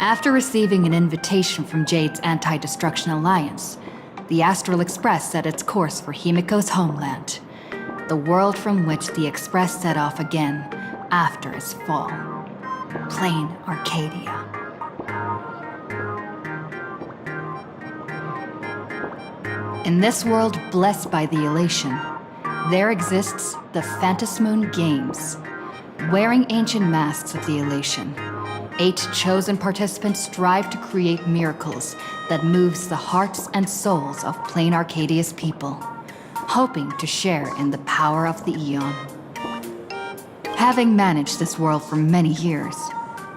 After receiving an invitation from Jade's Anti-Destruction Alliance, the Astral Express set its course for Himiko's homeland, the world from which the Express set off again after its fall. Plain Arcadia. In this world blessed by the elation, there exists the Phantasmoon Games. Wearing ancient masks of the elation, 8 chosen participants strive to create miracles that moves the hearts and souls of Plain Arcadia's people, hoping to share in the power of the Aeon. Having managed this world for many years,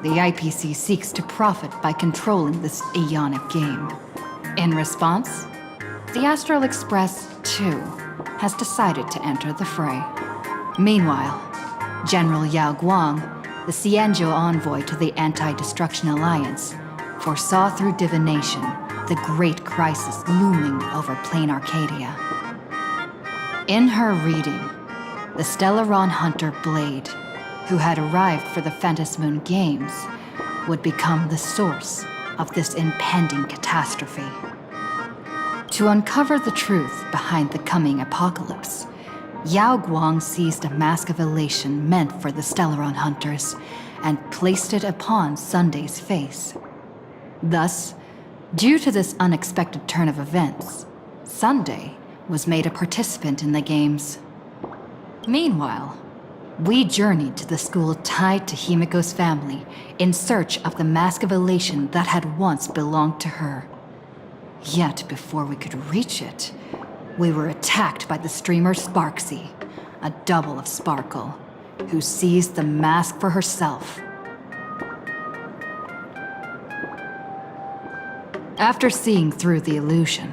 the IPC seeks to profit by controlling this Aeonic game. In response, the Astral Express, too, has decided to enter the fray. Meanwhile, General Yao Guang, the Xianzhou envoy to the Anti-Destruction Alliance, foresaw through divination the great crisis looming over Plain Arcadia. In her reading, the Stellaron hunter Blade, who had arrived for the Phantasmoon Games, would become the source of this impending catastrophe. To uncover the truth behind the coming apocalypse, Yao Guang seized a mask of elation meant for the Stellaron hunters and placed it upon Sunday's face. Thus, due to this unexpected turn of events, Sunday was made a participant in the games. Meanwhile, we journeyed to the school tied to Himiko's family in search of the mask of elation that had once belonged to her. Yet before we could reach it, we were attacked by the streamer Sparksy, a double of Sparkle, who seized the mask for herself. After seeing through the illusion,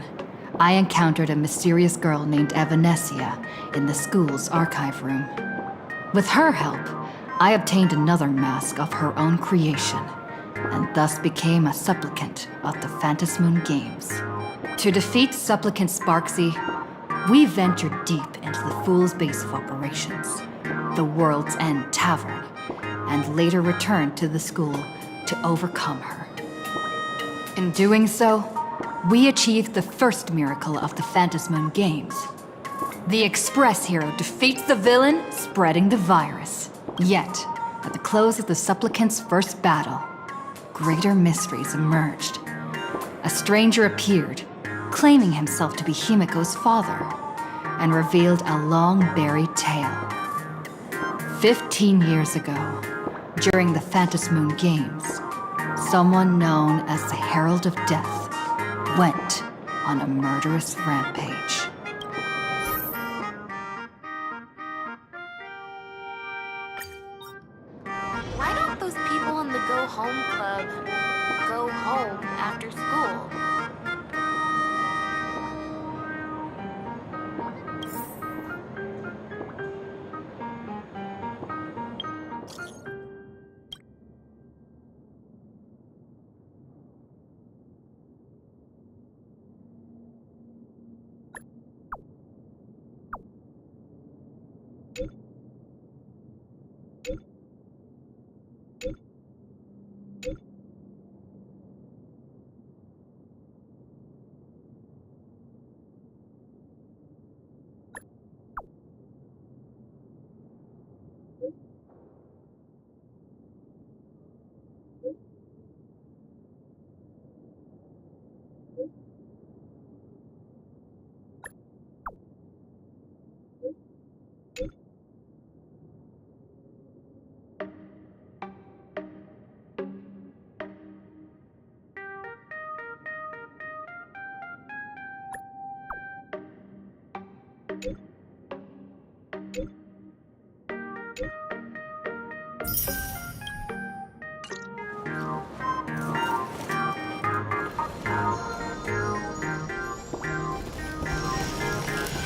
I encountered a mysterious girl named Evanesia in the school's archive room. With her help, I obtained another mask of her own creation, and thus became a supplicant of the Phantasmoon Games. To defeat supplicant Sparksy, we ventured deep into the Fool's base of operations, the World's End Tavern, and later returned to the school to overcome her. In doing so, we achieved the first miracle of the Phantasmoon Games. The Express hero defeats the villain, spreading the virus. Yet, at the close of the supplicant's first battle, greater mysteries emerged. A stranger appeared, claiming himself to be Himiko's father, and revealed a long-buried tale. 15 years ago, during the Phantasmoon Games, someone known as the Herald of Death went on a murderous rampage. Why don't those people in the Go Home Club go home after school?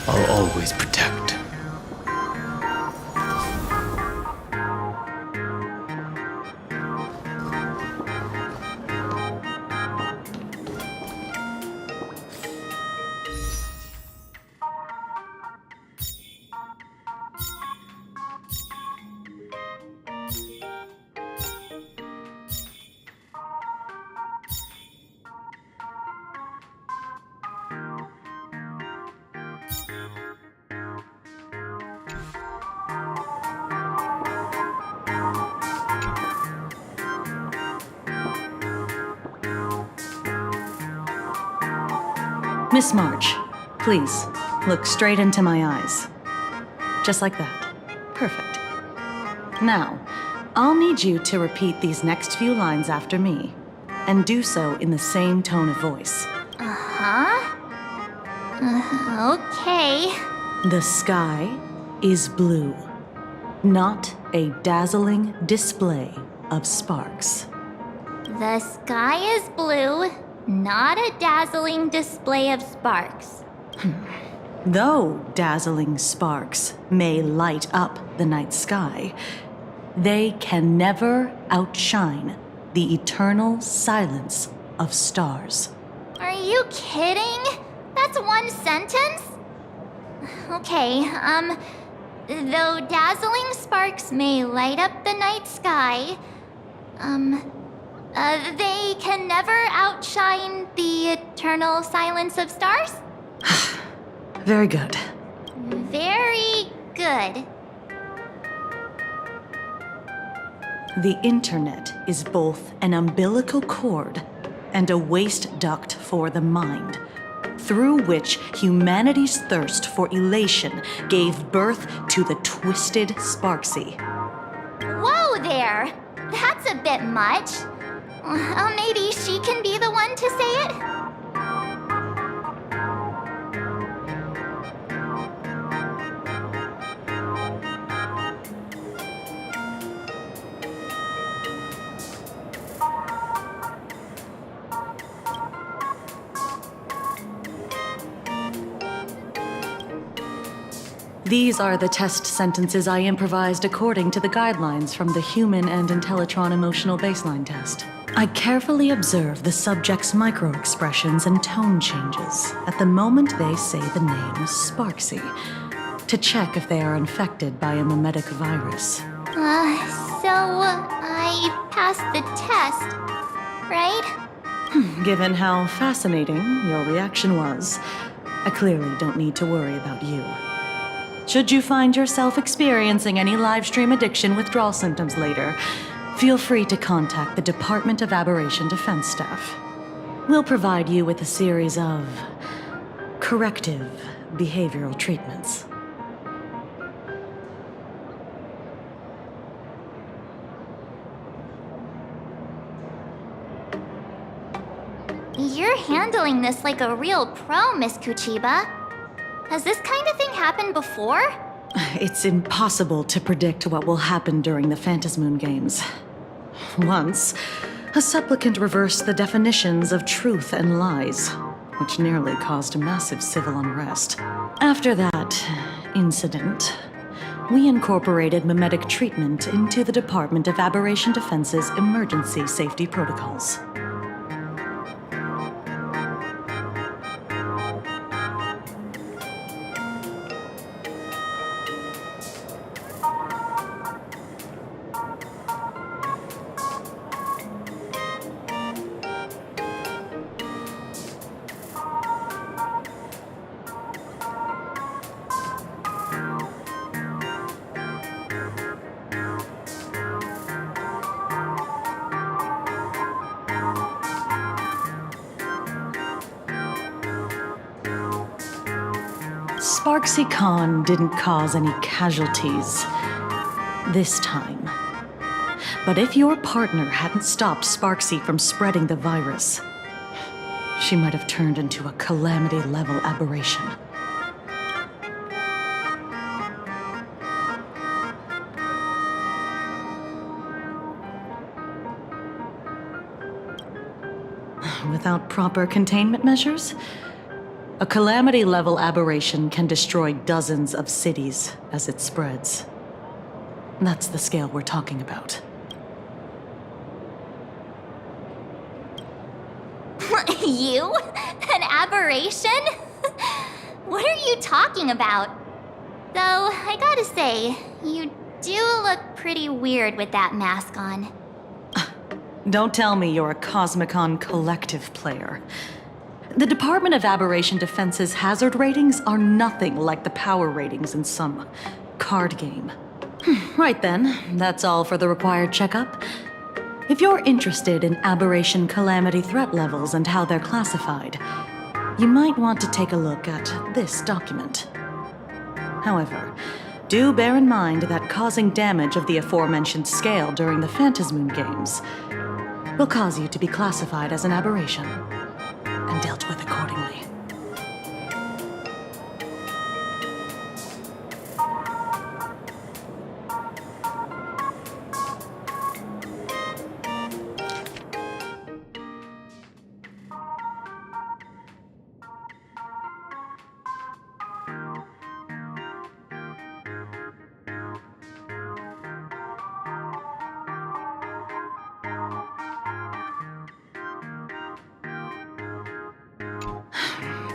I'll always protect. Miss March, please, look straight into my eyes. Just like that. Perfect. Now, I'll need you to repeat these next few lines after me, and do so in the same tone of voice. Okay. The sky is blue, not a dazzling display of sparks. The sky is blue, not a dazzling display of sparks. Though dazzling sparks may light up the night sky, they can never outshine the eternal silence of stars. Are you kidding? That's one sentence? Okay, though dazzling sparks may light up the night sky, they can never outshine the eternal silence of stars? Very good. Very good. The internet is both an umbilical cord and a waste duct for the mind, through which humanity's thirst for elation gave birth to the twisted Sparksy. Whoa there! That's a bit much. Maybe she can be the one to say it? These are the test sentences I improvised according to the guidelines from the Human and Intellitron Emotional Baseline Test. I carefully observe the subject's micro-expressions and tone changes at the moment they say the name Sparksy, to check if they are infected by a mimetic virus. So I passed the test, right? Given how fascinating your reaction was, I clearly don't need to worry about you. Should you find yourself experiencing any livestream addiction withdrawal symptoms later, feel free to contact the Department of Aberration Defense staff. We'll provide you with a series of corrective behavioral treatments. You're handling this like a real pro, Miss Kuchiba. Has this kind of thing happened before? It's impossible to predict what will happen during the Phantasmoon Games. Once, a supplicant reversed the definitions of truth and lies, which nearly caused massive civil unrest. After that incident, we incorporated mimetic treatment into the Department of Aberration Defense's emergency safety protocols. Sparksy Khan didn't cause any casualties this time. But if your partner hadn't stopped Sparksy from spreading the virus, she might have turned into a calamity-level aberration. Without proper containment measures, a calamity-level aberration can destroy dozens of cities as it spreads. That's the scale we're talking about. You? An aberration? What are you talking about? Though, I gotta say, you do look pretty weird with that mask on. Don't tell me you're a Cosmicon collective player. The Department of Aberration Defense's hazard ratings are nothing like the power ratings in some card game. Right then, that's all for the required checkup. If you're interested in aberration calamity threat levels and how they're classified, you might want to take a look at this document. However, do bear in mind that causing damage of the aforementioned scale during the Phantasmoon Games will cause you to be classified as an aberration and dealt with accordingly.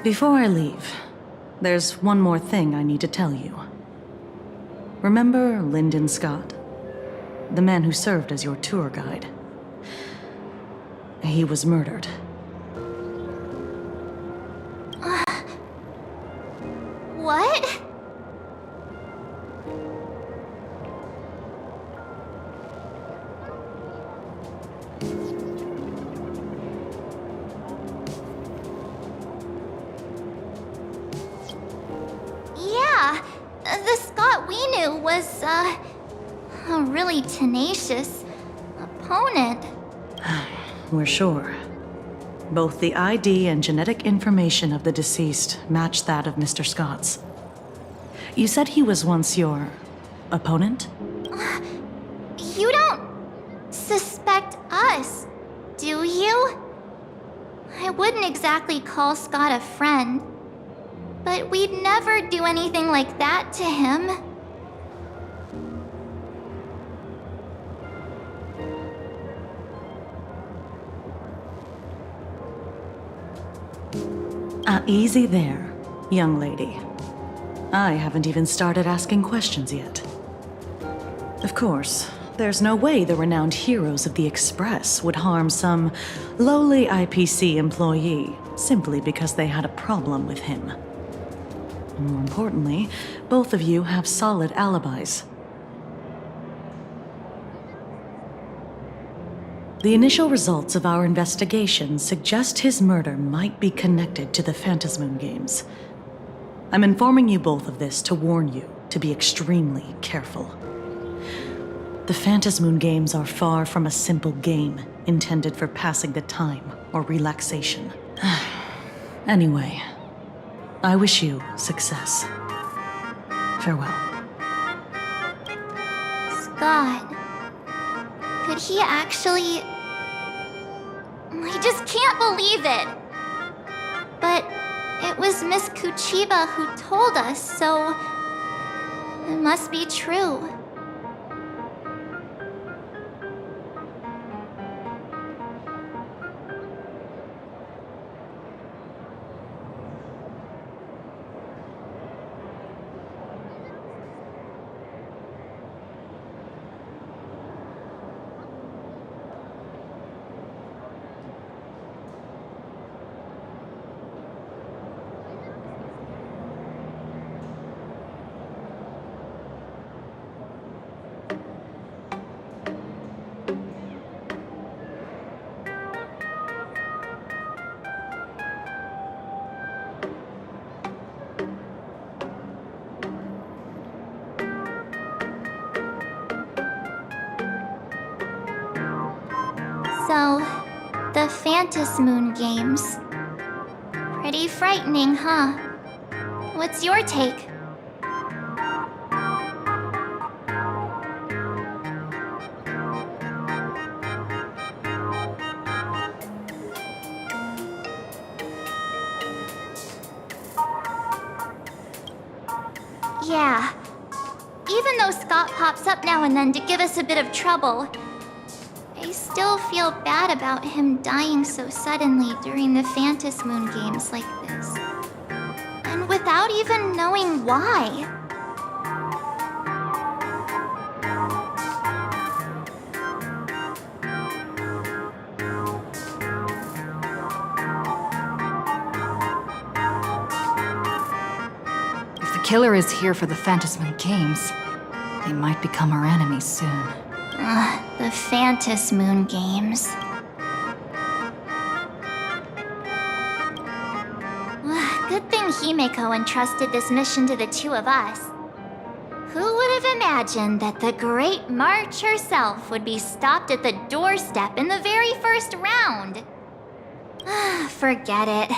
Before I leave, there's one more thing I need to tell you. Remember Lyndon Scott? The man who served as your tour guide. He was murdered. What? Yeah, the Scott we knew was, a really tenacious opponent. We're sure. Both the ID and genetic information of the deceased match that of Mr. Scott's. You said he was once your opponent? You don't suspect us, do you? I wouldn't exactly call Scott a friend, but we'd never do anything like that to him. Easy there, young lady. I haven't even started asking questions yet. Of course, there's no way the renowned heroes of the Express would harm some lowly IPC employee simply because they had a problem with him. More importantly, both of you have solid alibis. The initial results of our investigation suggest his murder might be connected to the Phantasmoon Games. I'm informing you both of this to warn you to be extremely careful. The Phantasmoon Games are far from a simple game intended for passing the time or relaxation. Anyway, I wish you success. Farewell. Scott. Could he actually... I just can't believe it! But it was Miss Kuchiba who told us, so... it must be true. So, the Phantasmoon Games. Pretty frightening, huh? What's your take? Yeah. Even though Scott pops up now and then to give us a bit of trouble, I still feel bad about him dying so suddenly during the Phantasmoon Games like this. And without even knowing why. If the killer is here for the Phantasmoon Games, they might become our enemies soon. The Himeko entrusted this mission to the two of us. Who would have imagined that the Great March herself would be stopped at the doorstep in the very first round? Forget it.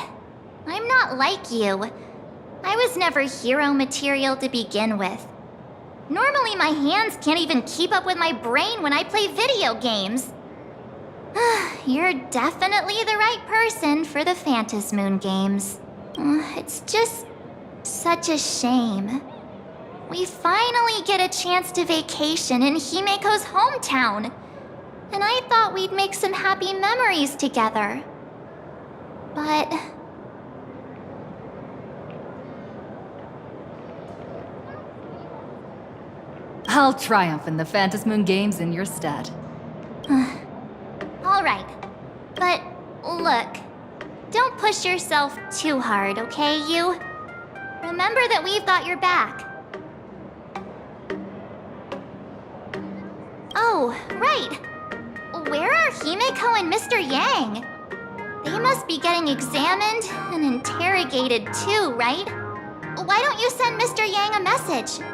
I'm not like you. I was never hero material to begin with. Normally my hands can't even keep up with my brain when I play video games. You're definitely the right person for the Phantasmoon games. It's just such a shame. We finally get a chance to vacation in Himeko's hometown. And I thought we'd make some happy memories together. But... I'll triumph in the Phantasmoon games in your stead. Alright. But look, don't push yourself too hard, okay, you? Remember that we've got your back. Oh, right. Where are Himeko and Mr. Yang? They must be getting examined and interrogated too, right? Why don't you send Mr. Yang a message?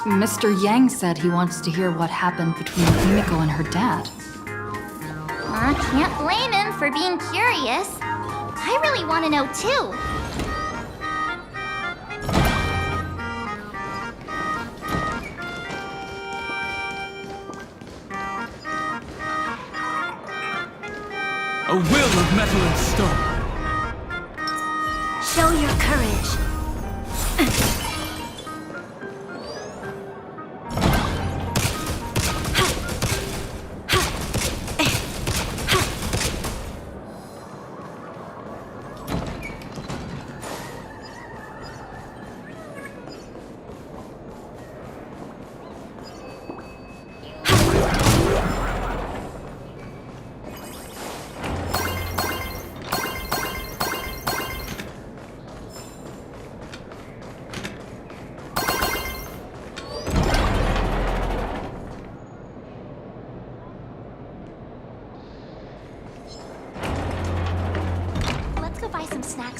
Mr. Yang said he wants to hear what happened between Himeko and her dad. I can't blame him for being curious. I really want to know too. A will of metal and stone. Show your courage.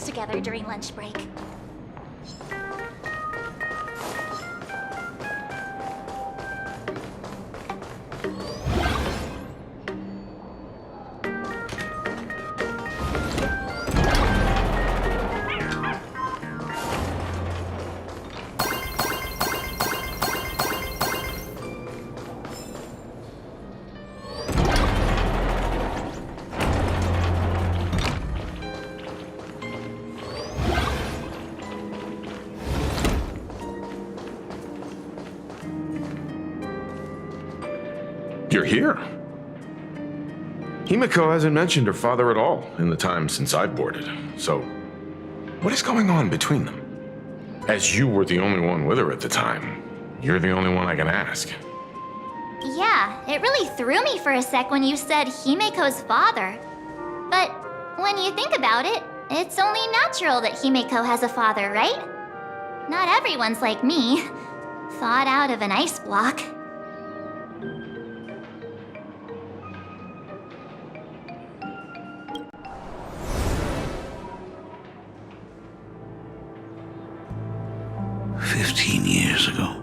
Together during lunch break. You're here. Himeko hasn't mentioned her father at all in the time since I've boarded. So, what is going on between them? As you were the only one with her at the time, you're the only one I can ask. Yeah, it really threw me for a sec when you said Himeko's father. But when you think about it, it's only natural that Himeko has a father, right? Not everyone's like me, thawed out of an ice block. Years ago,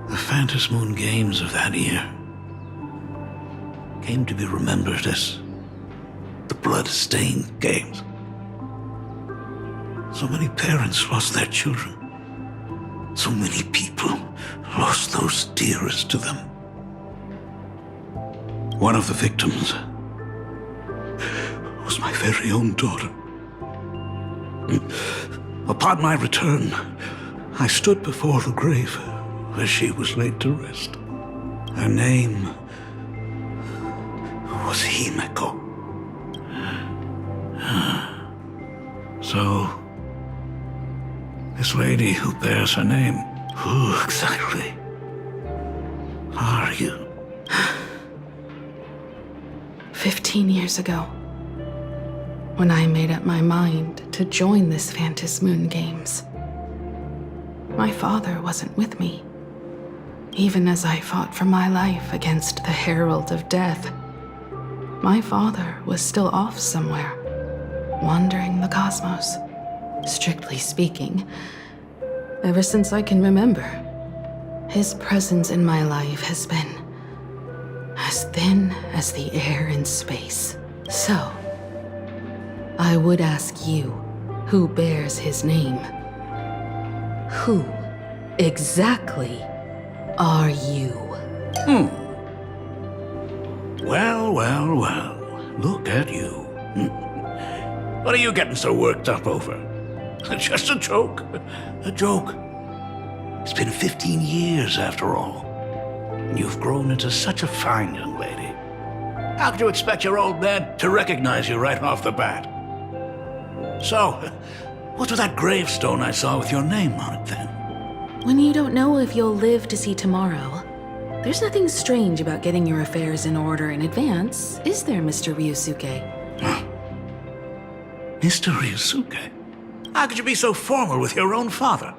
the Phantasmoon games of that year came to be remembered as the blood-stained games. So many parents lost their children. So many people lost those dearest to them. One of the victims was my very own daughter. Upon my return, I stood before the grave where she was laid to rest. Her name was Hime. So, this lady who bears her name, who exactly are you? 15 years ago, when I made up my mind to join this Phantasmoon Games, my father wasn't with me. Even as I fought for my life against the Herald of Death, my father was still off somewhere, wandering the cosmos. Strictly speaking, ever since I can remember, his presence in my life has been as thin as the air in space. So, I would ask you, who bears his name? Who exactly are you? Well, well, well. Look at you. What are you getting so worked up over? Just a joke. A joke. It's been 15 years after all. And you've grown into such a fine young lady. How could you expect your old man to recognize you right off the bat? So, what's with that gravestone I saw with your name on it then? When you don't know if you'll live to see tomorrow, there's nothing strange about getting your affairs in order in advance, is there, Mr. Ryusuke? Mr. Ryusuke? How could you be so formal with your own father?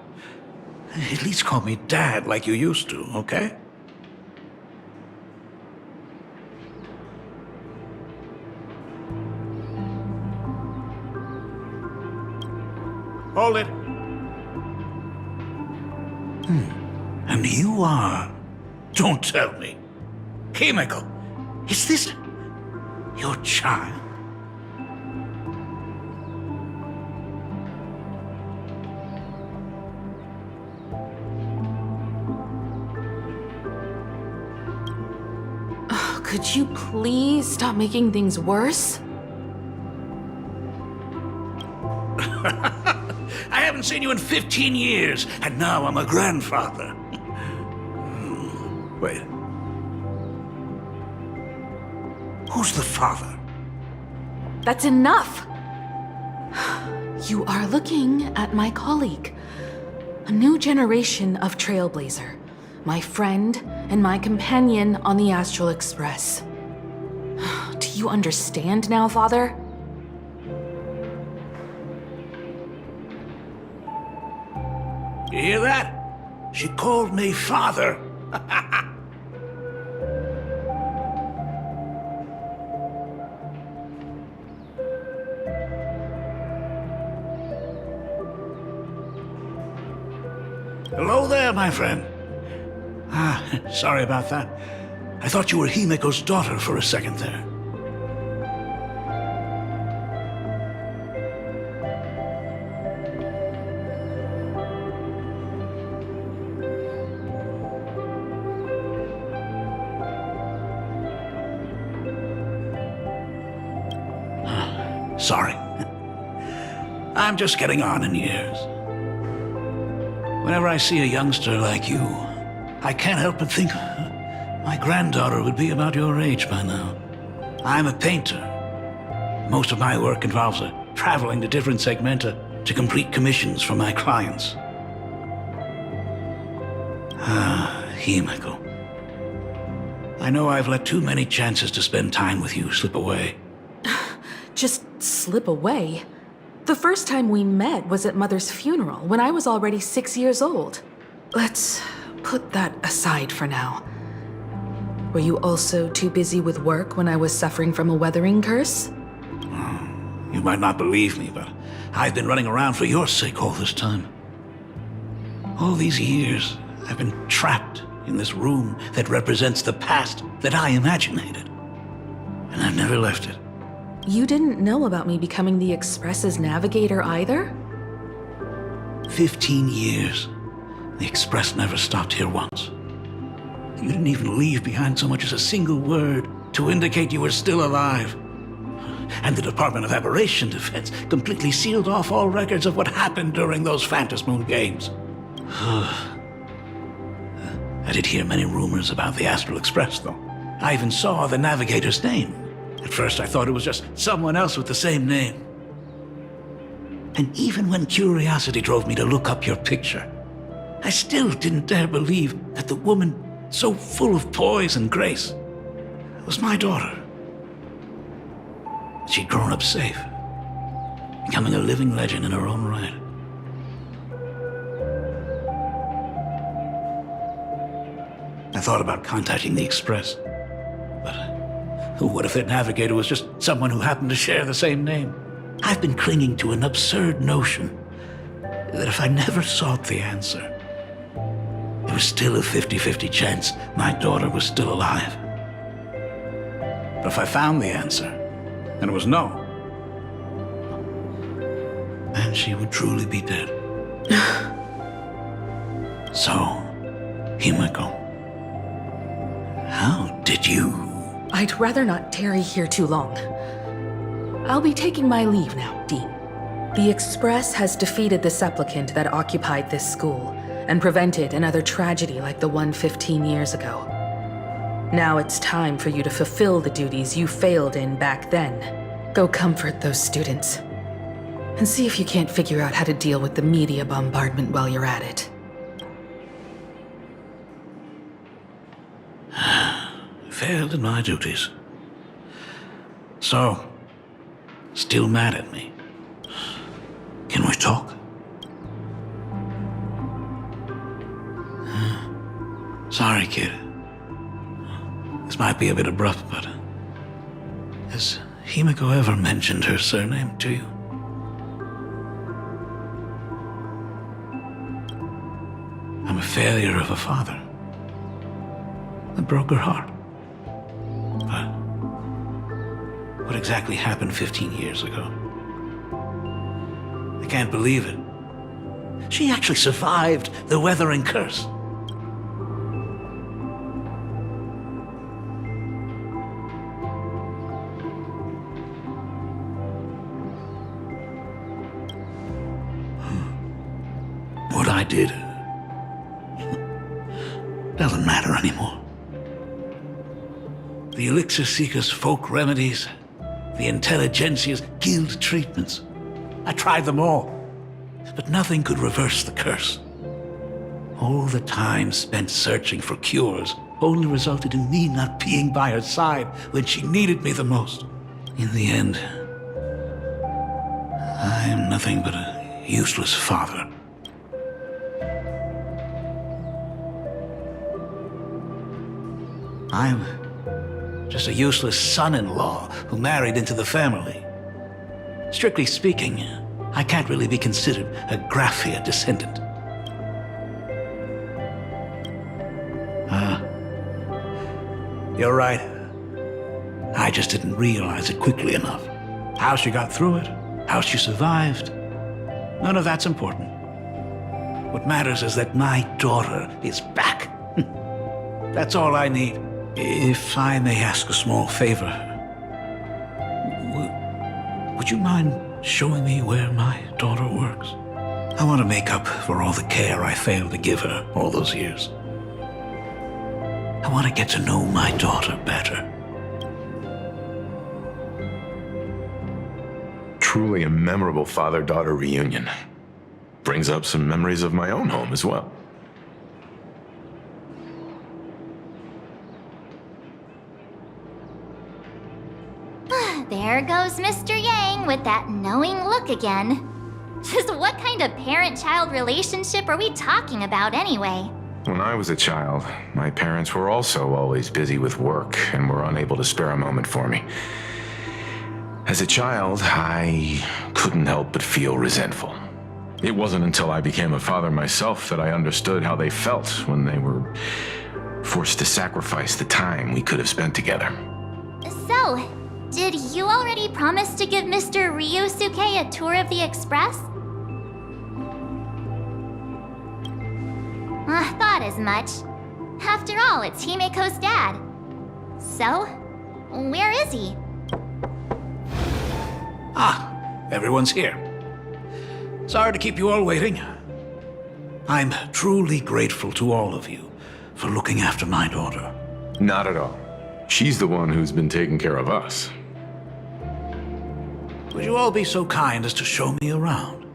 At least call me Dad like you used to, okay? Hold it. And you are... Don't tell me. Himeko, is this... your child? Could you please stop making things worse? I haven't seen you in 15 years, and now I'm a grandfather. Wait. Who's the father? That's enough! You are looking at my colleague, a new generation of Trailblazer, my friend and my companion on the Astral Express. Do you understand now, Father? You hear that? She called me father. Hello there, my friend. Sorry about that. I thought you were Himeko's daughter for a second there. Sorry. I'm just getting on in years. Whenever I see a youngster like you, I can't help but think my granddaughter would be about your age by now. I'm a painter. Most of my work involves traveling to different segmenta to complete commissions for my clients. Himeko. I know I've let too many chances to spend time with you slip away. Just slip away? The first time we met was at Mother's funeral, when I was already 6 years old. Let's put that aside for now. Were you also too busy with work when I was suffering from a weathering curse? You might not believe me, but I've been running around for your sake all this time. All these years, I've been trapped in this room that represents the past that I imaginated. And I've never left it. You didn't know about me becoming the Express's navigator either? 15 years. The Express never stopped here once. You didn't even leave behind so much as a single word to indicate you were still alive. And the Department of Aberration Defense completely sealed off all records of what happened during those Phantasmoon Games. I did hear many rumors about the Astral Express, though. I even saw the navigator's name. At first, I thought it was just someone else with the same name. And even when curiosity drove me to look up your picture, I still didn't dare believe that the woman so full of poise and grace was my daughter. She'd grown up safe, becoming a living legend in her own right. I thought about contacting the Express, but what if their navigator was just someone who happened to share the same name? I've been clinging to an absurd notion that if I never sought the answer, there was still a 50-50 chance my daughter was still alive. But if I found the answer, and it was no, then she would truly be dead. So, Himeko, how did you... I'd rather not tarry here too long. I'll be taking my leave now, Dean. The Express has defeated the supplicant that occupied this school and prevented another tragedy like the one 15 years ago. Now it's time for you to fulfill the duties you failed in back then. Go comfort those students. And see if you can't figure out how to deal with the media bombardment while you're at it. Failed in my duties. So, still mad at me? Can we talk? Sorry, kid. This might be a bit abrupt, but... has Himeko ever mentioned her surname to you? I'm a failure of a father. I broke her heart. But what exactly happened 15 years ago? I can't believe it. She actually survived the weathering curse. What I did doesn't matter anymore. The Elixir Seekers' folk remedies, the Intelligentsia's guild treatments. I tried them all, but nothing could reverse the curse. All the time spent searching for cures only resulted in me not being by her side when she needed me the most. In the end, I am nothing but a useless father. I'm just a useless son-in-law who married into the family. Strictly speaking, I can't really be considered a Graphia descendant. You're right. I just didn't realize it quickly enough. How she got through it, how she survived, none of that's important. What matters is that my daughter is back. That's all I need. If I may ask a small favor, would you mind showing me where my daughter works? I want to make up for all the care I failed to give her all those years. I want to get to know my daughter better. Truly a memorable father-daughter reunion. Brings up some memories of my own home as well. There goes Mr. Yang with that knowing look again. Just what kind of parent-child relationship are we talking about anyway? When I was a child, my parents were also always busy with work and were unable to spare a moment for me. As a child, I couldn't help but feel resentful. It wasn't until I became a father myself that I understood how they felt when they were forced to sacrifice the time we could have spent together. So, did you already promise to give Mr. Ryusuke a tour of the Express? I thought as much. After all, it's Himeko's dad. So, where is he? Ah, everyone's here. Sorry to keep you all waiting. I'm truly grateful to all of you for looking after my daughter. Not at all. She's the one who's been taking care of us. Would you all be so kind as to show me around?